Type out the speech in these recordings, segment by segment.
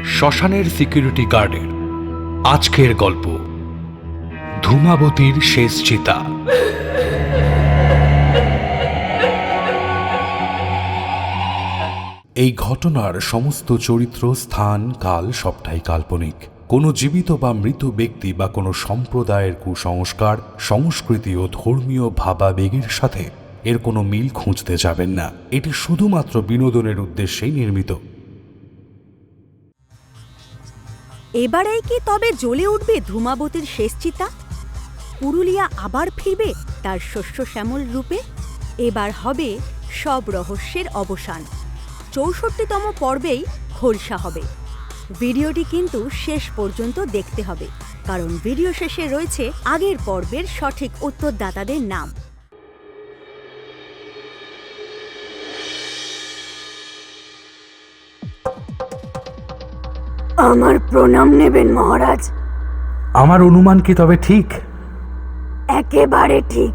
শ্মশানের সিকিউরিটি গার্ডের আজকের গল্প ধূমাবতীর শেষ চিতা। এই ঘটনার সমস্ত চরিত্র, স্থান, কাল সবটাই কাল্পনিক। কোনো জীবিত বা মৃত ব্যক্তি বা কোনো সম্প্রদায়ের কুসংস্কার, সংস্কৃতি ও ধর্মীয় ভাবাবেগের সাথে এর কোনো মিল খুঁজতে যাবেন না। এটি শুধুমাত্র বিনোদনের উদ্দেশ্যেই নির্মিত। এবারেই কি তবে জ্বলে উঠবে ধূমাবতীর শেষ চিতা? পুরুলিয়া আবার ফিরবে তার শস্য শ্যামল রূপে? এবার হবে সব রহস্যের অবসান। ৬৪তম পর্বেই খোলসা হবে। ভিডিওটি কিন্তু শেষ পর্যন্ত দেখতে হবে, কারণ ভিডিও শেষে রয়েছে আগের পর্বের সঠিক উত্তরদাতাদের নাম। আমার প্রণাম নেবেন মহারাজ। আমার অনুমান কি তবে ঠিক? একেবারে ঠিক।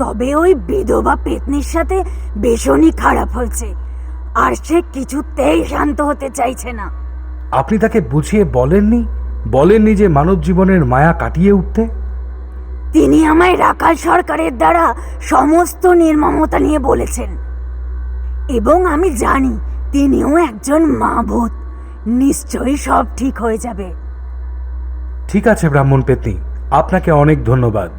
তবে ওই বিধবা পেতনির সাথে ভীষণই খারাপ হয়েছে, আর সে কিছুতেই শান্ত হতে চাইছে না। আপনি তাকে বুঝিয়ে বলেননি যে মানব জীবনের মায়া কাটিয়ে উঠতে? তিনি আমায় রাখাল সরকারের দ্বারা সমস্ত নির্মমতা নিয়ে বলেছেন, এবং আমি জানি তিনিও একজন মা ভূত। নিশ্চয়ই সব ঠিক হয়ে যাবে। ঠিক আছে ব্রাহ্মণ পেতনি, আপনাকে অনেক ধন্যবাদ।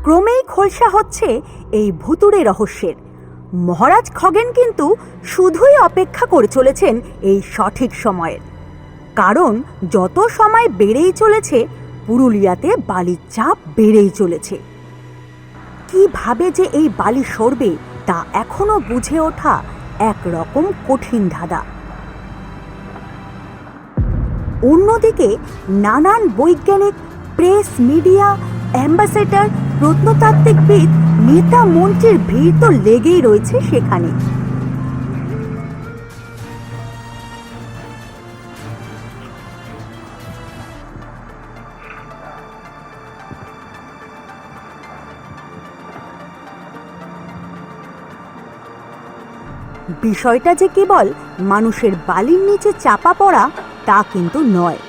ক্রমেই খোলসা হচ্ছে এই ভুতুড়ে রহস্যের। মহারাজ খগেন কিন্তু শুধুই অপেক্ষা করে চলেছেন এই সঠিক সময়ের, কারণ যত সময় বেড়েই চলেছে পুরুলিয়াতে বালির চাপ বেড়েই চলেছে। কিভাবে যে এই বালি সরবে তা এখনো বুঝে ওঠা একরকম কঠিন ধাঁধা। অন্যদিকে নানান বৈজ্ঞানিক, প্রেস, মিডিয়া, অ্যাম্বাসেডর, প্রত্নতাত্ত্বিকবিদ, নেতা মন্ত্রীর ভিড় তো লেগেই রয়েছে সেখানে। বিষয়টা যে কেবল মানুষের বালির নিচে চাপা পড়া তা কিন্তু নয়।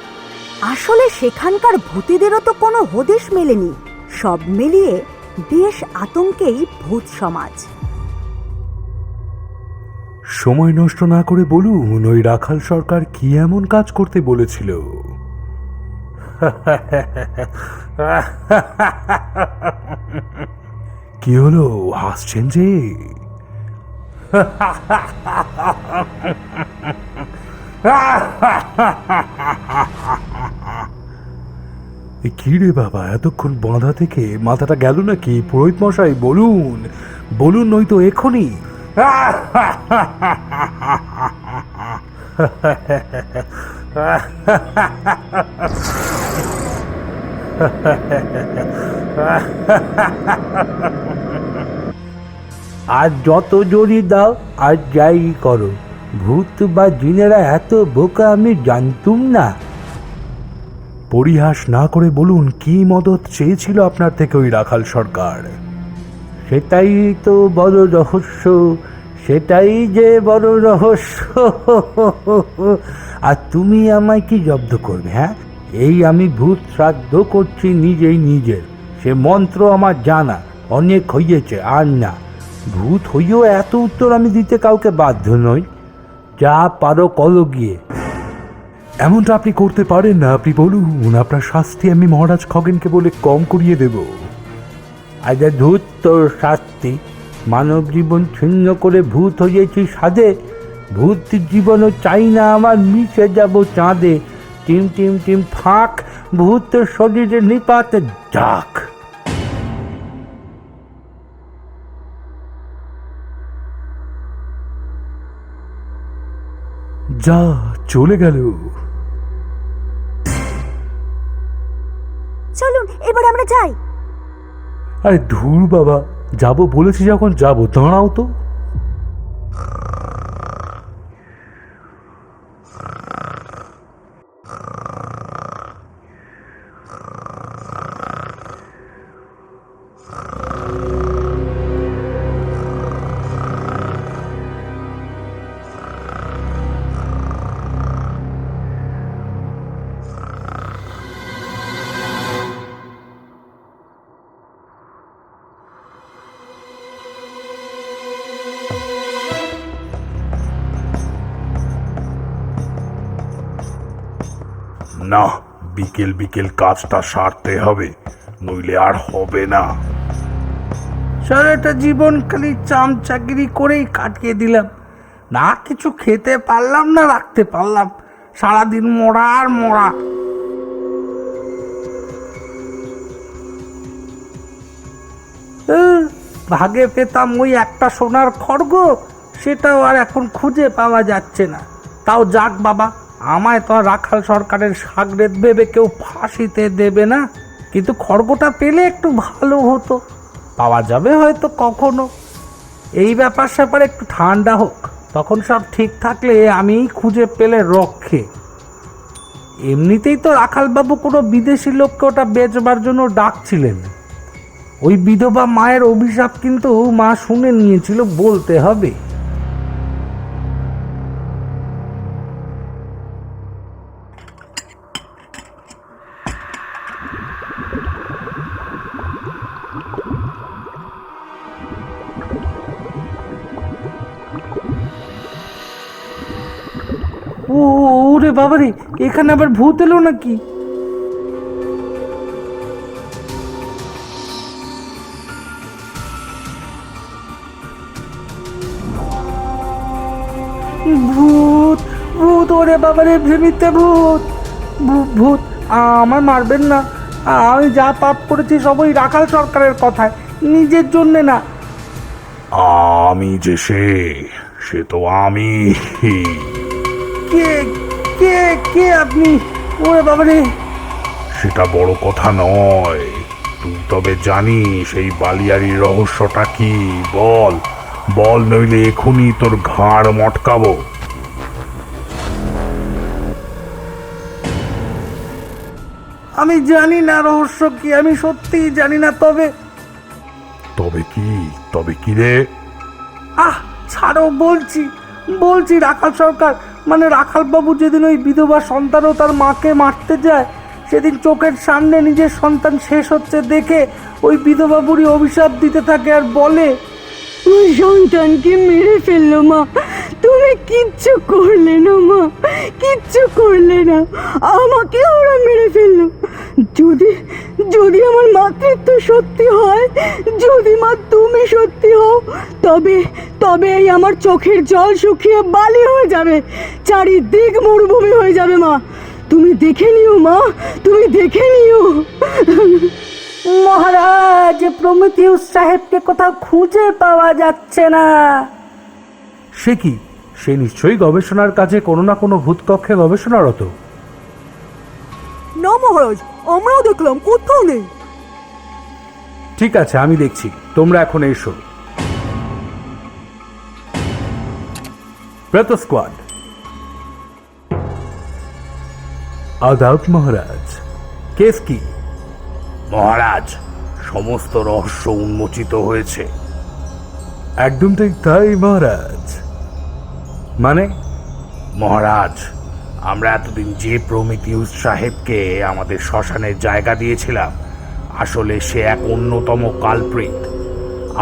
আসলে সেখানকার ভূতেদেরও তো কোনো হদিশ মেলেনি। সব মিলিয়ে বেশ আতঙ্কেই ভূত সমাজ। সময় নষ্ট না করে বলুন, ওই রাখাল সরকার কি এমন কাজ করতে বলেছিল? কি হলো, হাসছেন যে? কি রে বাবা, এতক্ষণ বাঁধা থেকে মাথাটা গেল নাকি? পুরোহিত মশাই বলুন নয়তো এখনই। আর যত জোরই দাও আর যাই করো, ভূত বা জিনেরা এত বোকা আমি জানতুম না। পরিহাস না করে বলুন, কি মদত চেয়েছিল আপনার থেকে ওই রাখাল সরকার? সেটাই তো বড় রহস্য, সেটাই যে বড় রহস্য। আর তুমি আমায় কি জব্দ করবে? হ্যাঁ, এই আমি ভূত শ্রাদ্ধ করছি নিজের। সে মন্ত্র আমার জানা অনেক হইয়েছে, আর না। ভূত হইও এত উত্তর আমি দিতে কাউকে বাধ্য নই। যা পারো করো গিয়ে। এমনটা আপনি করতে পারেন না। আপনি বলুন, আপনার শাস্তি আমি মহারাজ খগেনকে বলে কম করিয়ে দেব। আজ ধূত তোর শাস্তি। মানব জীবন ছিন্ন করে ভূত হয়েছি সাধে। ভূত জীবনও চাই না আমার, মিশে যাব চাঁদে। টিম টিম টিম ফাঁক, ভূত শরীরে নিপাতে যাক। যা চলে গেল। চলুন এবার আমরা যাই। আরে ধুর বাবা, যাবো বলেছি যখন যাবো, দাঁড়াও তো। না, বিকেল বিকেল কাজটা সারতে হবে, নইলে আর হবে না। সারাটা জীবন খালি চামচাগিরি করেই কাটিয়ে দিলাম, না কিছু খেতে পারলাম না রাখতে পারলাম, সারাদিন মরা আর মরা। ভাগে পেতাম ওই একটা সোনার খড়গ, সেটাও আর এখন খুঁজে পাওয়া যাচ্ছে না। তাও যাক বাবা, আমায় তো আর রাখাল সরকারের সাগরেদ ভেবে কেউ ফাঁসিতে দেবে না, কিন্তু খড়গটা পেলে একটু ভালো হতো, পাওয়া যাবে হয়তো কখনো। এই ব্যাপার স্যাপার একটু ঠান্ডা হোক, তখন সব ঠিক থাকলে আমিই খুঁজে পেলে রক্ষে। এমনিতেই তো রাখালবাবু কোনো বিদেশি লোককে ওটা বেচবার জন্য ডাকছিলেন। ওই বিধবা মায়ের অভিশাপ কিন্তু মা শুনে নিয়েছিল বলতে হবে। ওরে বাবারে, এখানে আবার ভূত এলো নাকি? ভূত ভূত, ওরে বাবারে, ভেমিতে ভূত ভূত। আমার মারবেন না, আমি যা পাপ করেছি সবই রাখাল সরকারের কথায়, নিজের জন্যে না। আমি যে সে তো আমি। কে কে কে আপনি? ওরে বাবারে। সেটা বড় কথা নয়, তুই তবে জানিস এই বালিয়ারির রহস্যটা কি? বল বল, নইলে এখনই তোর ঘাড় মটকাবো। আমি জানি না রহস্য কি, আমি সত্যিই জানি না। তবে তবে কি রে? ছাড়ো, বলছি রাখাল সরকার, মানে রাখালবাবু যেদিন ওই বিধবা সন্তান ও তার মাকে মারতে যায়, সেদিন চোখের সামনে নিজের সন্তান শেষ হচ্ছে দেখে ওই বিধবা বুড়ি অভিশাপ দিতে থাকে আর বলে, ওই সন্তানকে মেরে ফেললো মা, তুমি কিচ্ছু করলে না মা, কিচ্ছু করলে না, আমাকে ওরা মেরে ফেললো। যদি আমার মাতৃত্ব সত্যি হয়, যদি মা তুমি সত্যি হও, তবে এই আমার চোখের জল শুকিয়ে বালি হয়ে যাবে, চারিদিক মরুভূমি হয়ে যাবে মা। তুমি দেখে নিও মা, তুমি দেখে নিও। মহারাজ, প্রমিথিউস সাহেবকে কোথাও খুঁজে পাওয়া যাচ্ছে না। সে কি? সে নিশ্চয়ই গবেষণার কাজে কোনো না কোনো ভূতকক্ষে গবেষণারত। না মহারাজ, আমরাও দেখলাম, কোথাও নেই। ঠিক আছে, আমি দেখছি, তোমরা এখন এসো। প্রেত স্কোয়াড। আদাব মহারাজ, কেস কি? মহারাজ, সমস্ত রহস্য উন্মোচিত হয়েছে। একদম ঠিক তাই মহারাজ। মানে? মহারাজ, আমরা এতদিন যে প্রমিথিউস সাহেবকে আমাদের শ্মশানের জায়গা দিয়েছিলাম, আসলে সে এক অন্যতম কালপ্রিট।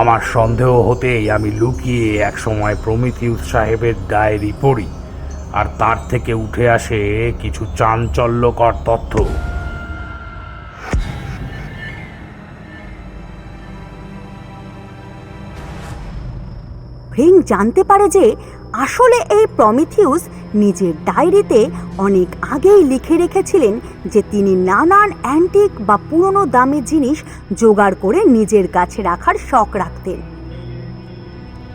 আমার সন্দেহ হতেই আমি লুকিয়ে এক সময় প্রমিথিউস সাহেবের ডায়েরি পড়ি, আর তার থেকে উঠে আসে কিছু চাঞ্চল্যকর তথ্য। ফ্রিং জানতে পারে যে আসলে এই প্রমিথিউস নিজের ডায়েরিতে অনেক আগেই লিখে রেখেছিলেন যে তিনি নানান অ্যান্টিক বা পুরনো দামি জিনিস জোগাড় করে নিজের কাছে রাখার শখ রাখতেন।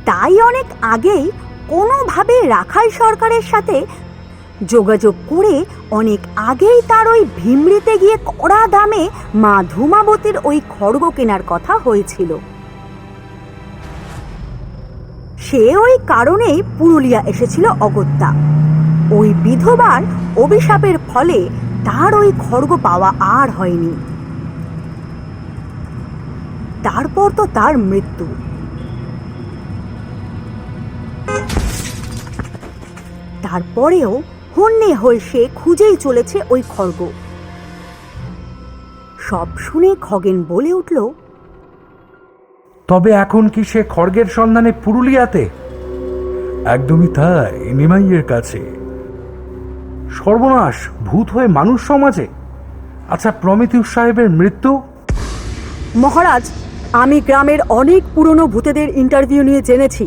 তাই অনেক আগেই কোনোভাবে রাখাল সরকারের সাথে যোগাযোগ করে অনেক আগেই তার ওই ভিমরিতে গিয়ে কড়া দামে মা ধূমাবতীর ওই খড়গ কেনার কথা হয়েছিল। সে ওই কারণেই পুরুলিয়া এসেছিল অগত্যা। ওই বিধবার অভিশাপের ফলে তার ওই খড়গ পাওয়া আর হয়নি। তারপর তো তার মৃত্যু। তারপরেও হন্যে হয়ে সে খুঁজেই চলেছে ওই খড়গ। সব শুনে খগেন বলে উঠল, তবে এখন কি সে খড়গের সন্ধানে পুরুলিয়াতে? একদমই তাই, নিমাইয়ের কাছে। সর্বনাশ, ভূত হয়ে মানুষ সমাজে! আচ্ছা, প্রমিথিউস সাহেবের মৃত্যু? মহারাজ, আমি গ্রামের অনেক পুরনো ভূতেদের ইন্টারভিউ নিয়ে জেনেছি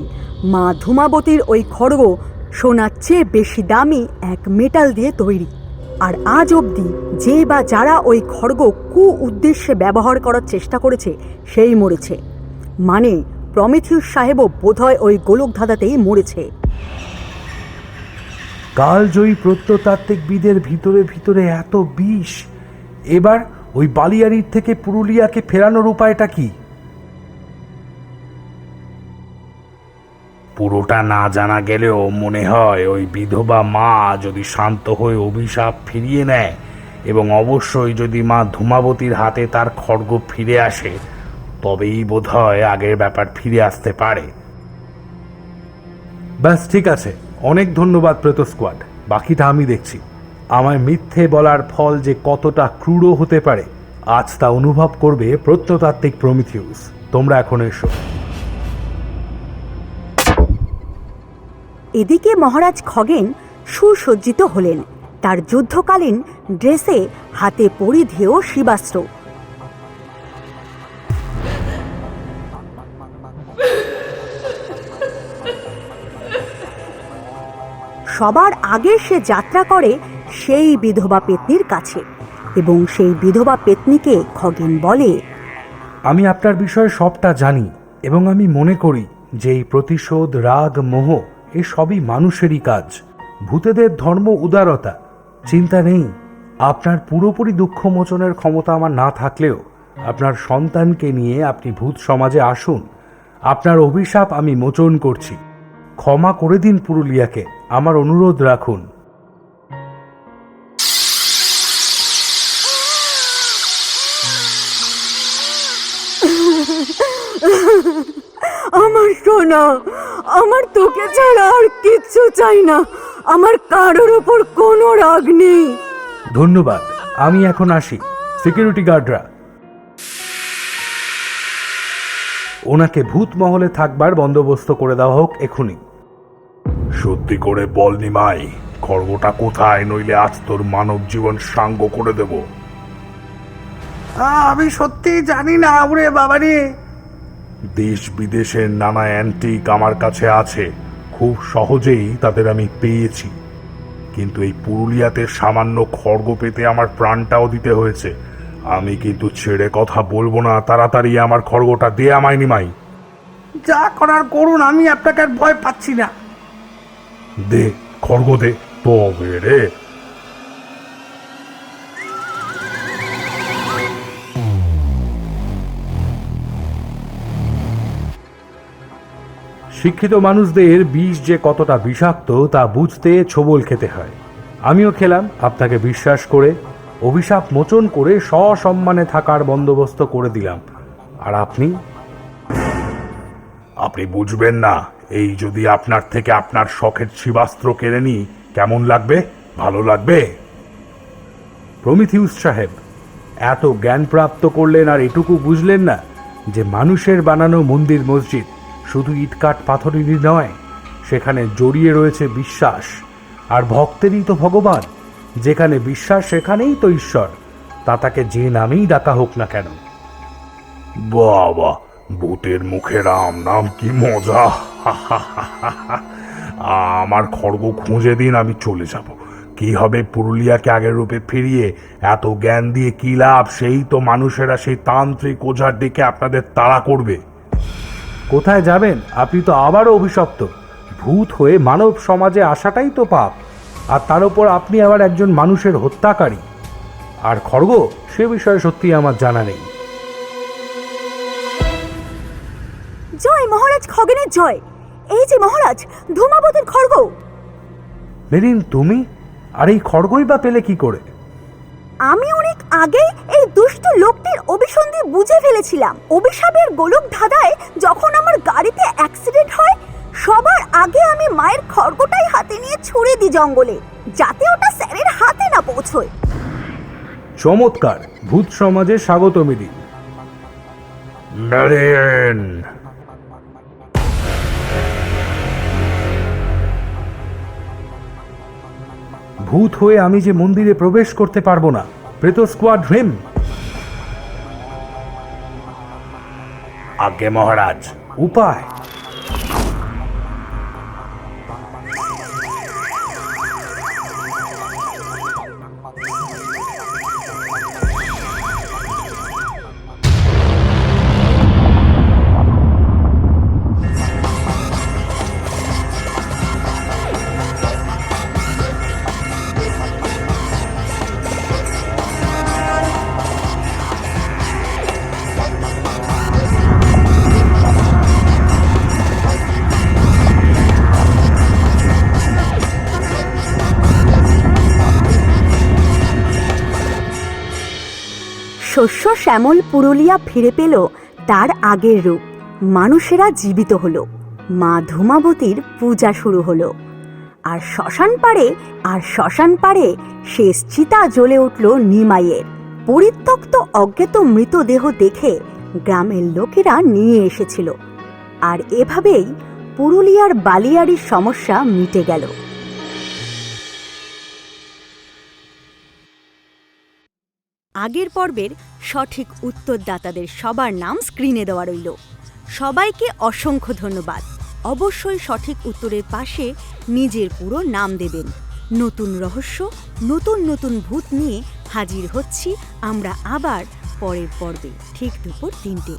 মা ধূমাবতীর ওই খড়গ সোনার চেয়ে বেশি দামি এক মেটাল দিয়ে তৈরি। আর আজ অবধি যে বা যারা ওই খড়গ উদ্দেশ্যে ব্যবহার করার চেষ্টা করেছে সেই মরেছে। মানে প্রমিথিউস সাহেবও বোধহয় ওই গোলকধাঁধাতেই মরেছে। কালজয়ী প্রত্নতাত্ত্বিকবিদের ভিতরে ভিতরে এত বিষ! এবার ওই বালিয়াড়ির থেকে পুরুলিয়াকে ফেরানোর উপায়টা কি? পুরোটা না জানা গেলেও মনে হয় ওই বিধবা মা যদি শান্ত হয়ে অভিশাপ ফিরিয়ে নেয়, এবং অবশ্যই যদি মা ধূমাবতীর হাতে তার খড়গ ফিরে আসে, তবেই বোধহয় আগের ব্যাপার ফিরে আসতে পারে। ব্যাস, ঠিক আছে। অনেক ধন্যবাদ প্রেতো স্কোয়াড। বাকিটা আমি দেখছি। আমায় মিথ্যে বলার ফল যে কতটা ক্রূর হতে পারে আজ তা অনুভব করবে প্রত্নতাত্ত্বিক প্রমিথিউস। তোমরা এখন এসো। এদিকে মহারাজ খগেন সুসজ্জিত হলেন, তার যুদ্ধকালীন ড্রেসে, হাতে পরিধেয় শিবাস্ত্র। সবার আগে সে যাত্রা করে সেই বিধবা পেত্নীর কাছে, এবং সেই বিধবা পেত্নীকে খগেন বলে, আমি আপনার বিষয়ে সবটা জানি, এবং আমি মনে করি যে এই প্রতিশোধ, রাগ, মোহ এ সবই মানুষেরই কাজ। ভূতেদের ধর্ম উদারতা। চিন্তা নেই, আপনার পুরোপুরি দুঃখ মোচনের ক্ষমতা আমার না থাকলেও আপনার সন্তানকে নিয়ে আপনি ভূত সমাজে আসুন। আপনার অভিশাপ আমি মোচন করছি। ক্ষমা করে দিন পুরুলিয়াকে, আমার অনুরোধ রাখুন। আমার সোনা, আমার তোকে ছাড়া আর কিচ্ছু চাই না। আমার কারোর ওপর কোনো রাগ নেই। ধন্যবাদ, আমি এখন আসি। সিকিউরিটি গার্ডরা, ওনাকে ভূত মহলে থাকবার বন্দোবস্ত করে দেওয়া হোক এখনই। সত্যি করে বল নিমাই, খড়গটা কোথায়? নইলে আজ তোর মানব জীবন সাঙ্গ করে দেব। আমি সত্যি জানি না ওরে বাবারে। দেশ বিদেশের নানা অ্যান্টিক আমার কাছে আছে, খুব সহজেই তাদের আমি পেয়েছি। কিন্তু এই পুরুলিয়াতে সামান্য খড়গ পেতে আমার প্রাণটাও দিতে হয়েছে। আমি কিন্তু ছেড়ে কথা বলবো না। তাড়াতাড়ি আমার খড়গটা দে আমায় নিমাই। যা করার করুন, আমি আপনাকে আর ভয় পাচ্ছি না। দে খড়গ দে। তবে রে, শিক্ষিত মানুষদের বিষ যে কতটা বিষাক্ত তা বুঝতে ছোবল খেতে হয়। আমিও খেলাম আপনাকে বিশ্বাস করে, অভিশাপ মোচন করে সসম্মানে থাকার বন্দোবস্ত করে দিলাম। আর আপনি বুঝবেন না, এই যদি আপনার থেকে আপনার শখের শিবাস্ত্র কেড়ে নিই, কেমন লাগবে? ভালো লাগবে? প্রমিথিউস সাহেব, এত জ্ঞান প্রাপ্ত করলেন আর এটুকু বুঝলেন না যে মানুষের বানানো মন্দির মসজিদ শুধু ইটকাট পাথরেরই নয়, সেখানে জড়িয়ে রয়েছে বিশ্বাস। আর ভক্তেরই তো ভগবান। যেখানে বিশ্বাস সেখানেই তো ঈশ্বর, তা তাকে যে নামেই ডাকা হোক না কেন। বাবা, ভূতের মুখে রাম নাম, কি মজা! আমার খড়গ খুঁজে দিন, আমি চলে যাব। কি হবে পুরুলিয়াকে আগের রূপে ফিরিয়ে? এত জ্ঞান দিয়ে কি লাভ? সেই তো মানুষেরা সেই তান্ত্রিক ওঝার দিকে আপনাদের তাড়া করবে। কোথায় যাবেন? আপনি তো আবারও অভিশপ্ত। ভূত হয়ে মানব সমাজে আসাটাই তো পাপ, আর তার উপর আপনি আবার একজন মানুষের হত্যাকারী। আর খড়গ, সে বিষয়ে সত্যি আমার জানা নেই। জয় মহারাজ খগেনের জয়। এই যে মহারাজ, ধূমাবতীর খড়গ। মেরিন, তুমি? আর এই খড়গই বা পেলে কি করে? আমি অনেক আগে এই দুষ্ট লোকটির অভিসন্ধি বুঝে ফেলেছিলাম। অভিশাপের গোলক ধাঁধায় যখন আমার গাড়িতে অ্যাক্সিডেন্ট হয়, সবার আগে আমি মায়ের খড়গটাই হাতে নিয়ে ছুড়ে দিই জঙ্গলে, যাতে ওটা স্যারের হাতে না পৌঁছয়। চমৎকার! ভূত সমাজে স্বাগত মেরিন। মেরিন, ভূত হয়ে আমি যে মন্দিরে প্রবেশ করতে পারবো না। প্রেত স্কোয়াড রিম। আজ্ঞে মহারাজ। উপায়? শস্য শ্যামল পুরুলিয়া ফিরে পেল তার আগের রূপ। মানুষেরা জীবিত হলো, মা ধূমাবতীর পূজা শুরু হলো। আর শ্মশান পাড়ে শেষ চিতা জ্বলে উঠল নিমাইয়ের। পরিত্যক্ত অজ্ঞাত মৃতদেহ দেখে গ্রামের লোকেরা নিয়ে এসেছিল। আর এভাবেই পুরুলিয়ার বালিয়াড়ির সমস্যা মিটে গেল। আগের পর্বের সঠিক উত্তরদাতাদের সবার নাম স্ক্রিনে দেওয়া রইল। সবাইকে অসংখ্য ধন্যবাদ। অবশ্যই সঠিক উত্তরের পাশে নিজের পুরো নাম দেবেন। নতুন রহস্য, নতুন ভূত নিয়ে হাজির হচ্ছি আমরা আবার পরের পর্বে, ঠিক দুপুর 3টে।